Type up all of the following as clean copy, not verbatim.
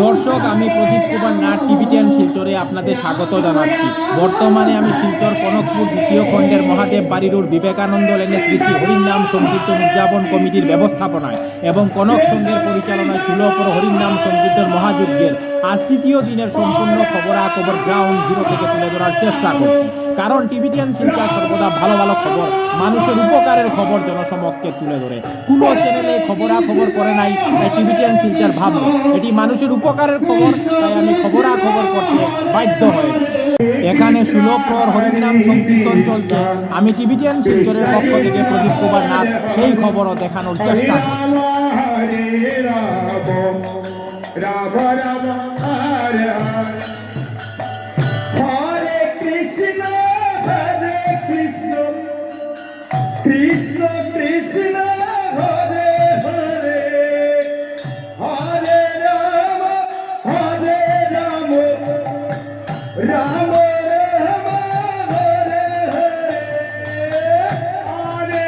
দর্শক, আমি প্রদীপ কুমার নাট টিভি10 শিলচরে আপনাদের স্বাগত জানাচ্ছি। বর্তমানে আমি শিলচর কনকপুর দ্বিতীয় খণ্ডের মহাদেব বাড়ি রোড বিবেকানন্দ লেনে শ্রী শ্রী হরিনাম সংকীর্তন উদযাপন কমিটির ব্যবস্থাপনায় এবং কনক সংঘের পরিচালনায় ষোলপর হরিনাম সংকীর্তন মহাযজ্ঞের আজ তৃতীয় দিনের সম্পূর্ণ খবরাখবর গ্রাউন্ড জিরো থেকে তুলে ধরার চেষ্টা করছি। কারণ টিভি10 শিলচর সর্বদা ভালো ভালো খবর, মানুষের উপকারের খবর জনসমক্ষে তুলে ধরে। কোনো চ্যানেলে খবরাখবর করে নাই, তাই টিভি10 শিলচর ভাবলো এটি মানুষের উপকারের খবর, তাই আমি খবরাখবর করতে বাধ্য হয়ে। এখানে ষোলপর হরিনাম সংকীর্তন চলছে। আমি টিভি10 শিলচরের পক্ষ থেকে প্রদীপ কুমার নাথ সেই খবরও দেখানোর চেষ্টা করি। কৃষ্ণ কৃষ্ণ হরে হরে হরে রাম রাম রাম হরে হরে হরে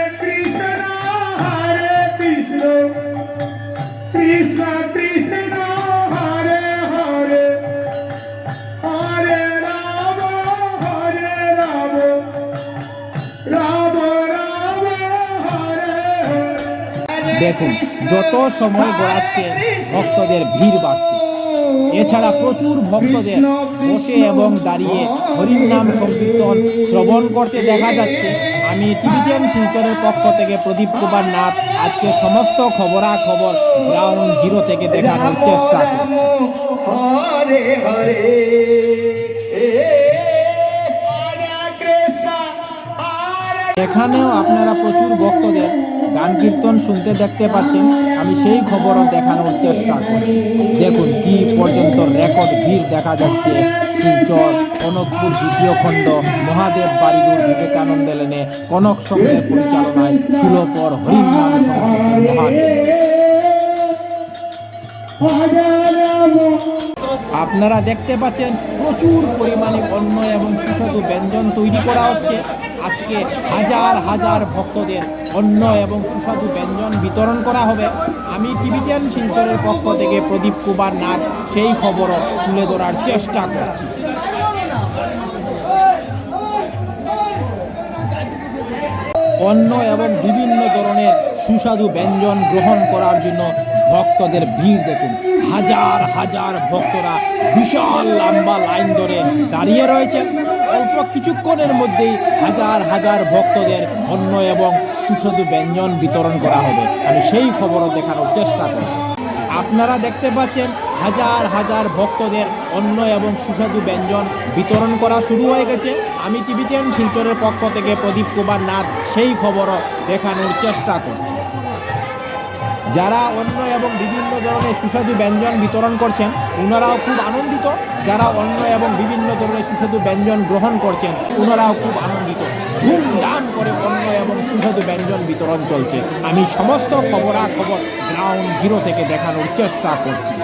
কৃষ্ণ কৃষ্ণ কৃষ্ণ হরে হরে হরে রাম রাম দেখুন, যত সময় গড়াচ্ছে ভক্তদের ভিড় বাড়ছে। এছাড়া প্রচুর ভক্তদের বসে এবং দাঁড়িয়ে হরিনাম সংকীর্তন শ্রবণ করতে দেখা যাচ্ছে। আমি টিভি10 শিলচরের পক্ষ থেকে প্রদীপ কুমার নাথ আজকে সমস্ত খবরাখবর গ্রাউন্ড জিরো থেকে দেখানোর চেষ্টা এখানেও আপনারা প্রচুর ভক্তদের গান কীর্তন শুনতে দেখতে পাচ্ছেন। আমি সেই খবরও দেখানোর চেষ্টা করি। দেখুন কি পর্যন্ত রেকর্ড ভিড় দেখা যাচ্ছে শিলচর কনকপুর দ্বিতীয় খণ্ড মহাদেব বাড়ি রোড বিবেকানন্দ লেনে কনক সংঘের পরিচালনায় ষোলপর হরিনাম সংকীর্তন মহাদেব। আপনারা দেখতে পাচ্ছেন প্রচুর পরিমাণে অন্ন এবং সুস্বাদু ব্যঞ্জন তৈরি করা হচ্ছে। আজকে হাজার হাজার ভক্তদের অন্ন এবং সুস্বাদু ব্যঞ্জন বিতরণ করা হবে। আমি টিভি10 শিলচরের পক্ষ থেকে প্রদীপ কুমার নাথ সেই খবরও তুলে ধরার চেষ্টা করছি। অন্ন এবং বিভিন্ন ধরনের সুস্বাদু ব্যঞ্জন গ্রহণ করার জন্য ভক্তদের ভিড় দেখুন। হাজার হাজার ভক্তরা বিশাল লম্বা লাইন ধরে দাঁড়িয়ে রয়েছে। অল্প কিছুক্ষণের মধ্যেই হাজার হাজার ভক্তদের অন্ন এবং সুস্বাদু ব্যঞ্জন বিতরণ করা হবে। আমি সেই খবরও দেখানোর চেষ্টা করব। আপনারা দেখতে পাচ্ছেন হাজার হাজার ভক্তদের অন্ন এবং সুস্বাদু ব্যঞ্জন বিতরণ করা শুরু হয়ে গেছে। আমি টিভি10 শিলচরের পক্ষ থেকে প্রদীপ কুমার নাথ সেই খবরও দেখানোর চেষ্টা করছি। যারা অন্ন এবং বিভিন্ন ধরনের সুস্বাদু ব্যঞ্জন বিতরণ করছেন ওনারাও খুব আনন্দিত। যারা অন্ন এবং বিভিন্ন ধরনের সুস্বাদু ব্যঞ্জন গ্রহণ করছেন ওনারাও খুব আনন্দিত। ধুমধাম করে অন্ন এবং সুস্বাদু ব্যঞ্জন বিতরণ চলছে। আমি সমস্ত খবরাখবর গ্রাউন্ড জিরো থেকে দেখানোর চেষ্টা করছি।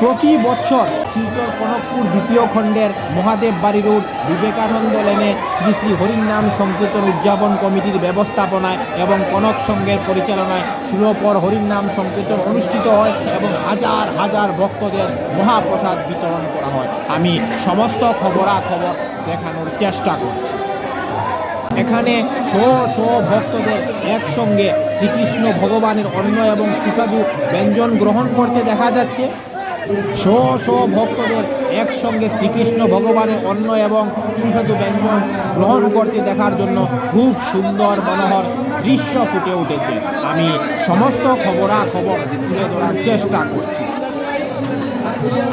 প্রতি বছর শিলচর কনকপুর দ্বিতীয় খণ্ডের মহাদেব বাড়ি রোড বিবেকানন্দ লেনে শ্রী শ্রী হরিনাম সংকীর্তন উদযাপন কমিটির ব্যবস্থাপনায় এবং কনক সংঘের পরিচালনায় ষোলপর হরিনাম সংকীর্তন অনুষ্ঠিত হয় এবং হাজার হাজার ভক্তদের মহাপ্রসাদ বিতরণ করা হয়। আমি সমস্ত খবরাখবর দেখানোর চেষ্টা করছি। এখানে শো ভক্তদের একসঙ্গে শ্রীকৃষ্ণ ভগবানের অন্ন এবং সুস্বাদু ব্যঞ্জন গ্রহণ করতে দেখা যাচ্ছে। শো ভক্তদের একসঙ্গে শ্রীকৃষ্ণ ভগবানের অন্ন এবং সুস্বাদু ব্যঞ্জন গ্রহণ করতে দেখার জন্য খুব সুন্দর মনোহর দৃশ্য ফুটে উঠেছে। আমি সমস্ত খবরাখবর তুলে ধরার চেষ্টা করছি।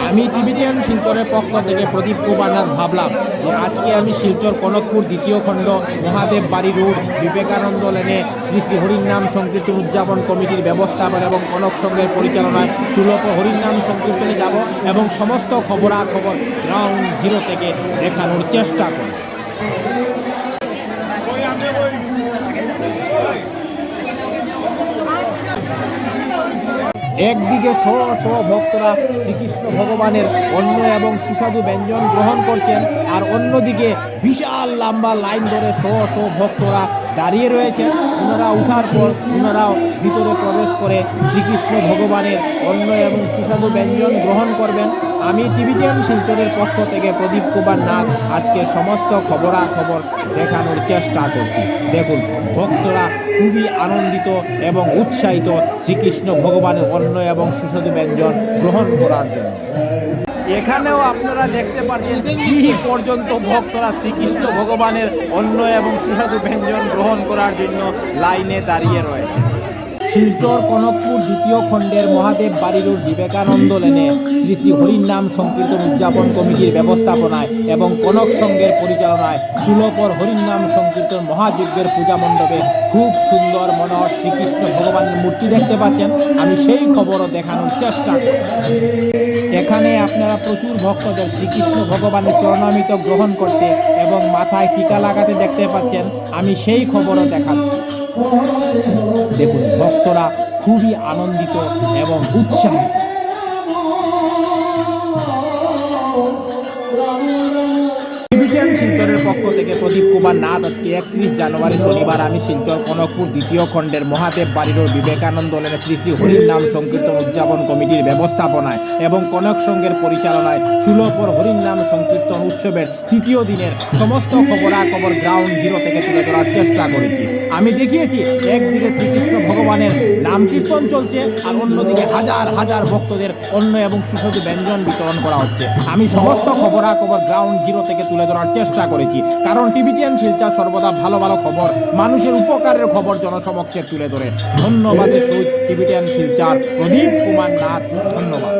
আমি টিভি10 শিলচরের পক্ষ থেকে প্রদীপ কুমার নাথ ভাবলাম যে আজকে আমি শিলচর কনকপুর দ্বিতীয় খণ্ড মহাদেব বাড়ি রোড বিবেকানন্দ লেনে শ্রী শ্রী হরিনাম সংকীর্তন উদযাপন কমিটির ব্যবস্থাপনা এবং কনক সংঘের পরিচালনায় ষোলপর হরিনাম সংকীর্তনে যাব এবং সমস্ত খবরাখবর গ্রাউন্ড জিরো থেকে দেখানোর চেষ্টা করি। একদিকে শো শো ভক্তরা শ্রীকৃষ্ণ ভগবানের অন্ন এবং সুস্বাদু ব্যঞ্জন গ্রহণ করছেন, আর অন্যদিকে বিশাল লম্বা লাইন ধরে শো শো ভক্তরা দাঁড়িয়ে রয়েছেন। ওনারা উঠার পর ওনারাও ভিতরে প্রবেশ করে শ্রীকৃষ্ণ ভগবানের অন্ন এবং সুস্বাদু ব্যঞ্জন গ্রহণ করবেন। আমি টিভিটিএন শিলচরের পক্ষ থেকে প্রদীপ কুমার নাথ আজকে সমস্ত খবরাখবর দেখানোর চেষ্টা করছি। দেখুন, ভক্তরা খুবই আনন্দিত এবং উৎসাহিত শ্রীকৃষ্ণ ভগবানের অন্ন এবং সুস্বাদু ব্যঞ্জন গ্রহণ করার জন্য। এখানেও আপনারা দেখতে পাচ্ছেন কি পর্যন্ত ভক্তরা শ্রীকৃষ্ণ ভগবানের অন্ন এবং সুস্বাদু ব্যঞ্জন গ্রহণ করার জন্য লাইনে দাঁড়িয়ে রয়েছে। শিলচর কনকপুর দ্বিতীয় খণ্ডের মহাদেব বাড়ি রোড বিবেকানন্দ লেনে শ্রী শ্রী হরিনাম সংকীর্তন উদযাপন কমিটির ব্যবস্থাপনায় এবং কনক সংঘের পরিচালনায় সুলভর হরিনাম সংকীর্তন মহাযজ্ঞের পূজা মণ্ডপে খুব সুন্দর মনোহর শ্রীকৃষ্ণ ভগবানের মূর্তি দেখতে পাচ্ছেন। আমি সেই খবরও দেখানোর চেষ্টা করছি। এখানে আপনারা প্রচুর ভক্তদের শ্রীকৃষ্ণ ভগবানের চরণামৃত গ্রহণ করতে এবং মাথায় টিকা লাগাতে দেখতে পাচ্ছেন। আমি সেই খবরও দেখাচ্ছি। দেখুন, ভক্তরা খুবই আনন্দিত এবং উৎসাহিত। শিলচরের পক্ষ থেকে প্রদীপ কুমার নাথ আজকে 31 জানুয়ারি শনিবার আমি শিলচর কনকপুর দ্বিতীয় খণ্ডের মহাদেব বাড়ি রোড বিবেকানন্দ লেনে শ্রী শ্রী হরিনাম সংকীর্তন উদযাপন কমিটির ব্যবস্থাপনায় এবং কনক সংঘের পরিচালনায় সুলভর হরিনাম সংকীর্তন উৎসবের তৃতীয় দিনের সমস্ত খবরাখবর গ্রাউন্ড জিরো থেকে তুলে ধরার চেষ্টা করেছি। আমি দেখিয়েছি একদিকে শ্রীকৃষ্ণ ভগবানের নাম কীর্তন চলছে, আর অন্যদিকে হাজার হাজার ভক্তদের অন্ন এবং সুস্বাদু ব্যঞ্জন বিতরণ করা হচ্ছে। আমি সমস্ত খবরাখবর গ্রাউন্ড জিরো থেকে তুলে ধরার চেষ্টা করেছি, কারণ টিভিটিএন শিলচর সর্বদা ভালো ভালো খবর, মানুষের উপকারের খবর জনসমক্ষে তুলে ধরে। ধন্যবাদের সহিত টিভিটিএন শিলচর প্রদীপ কুমার নাথ। ধন্যবাদ।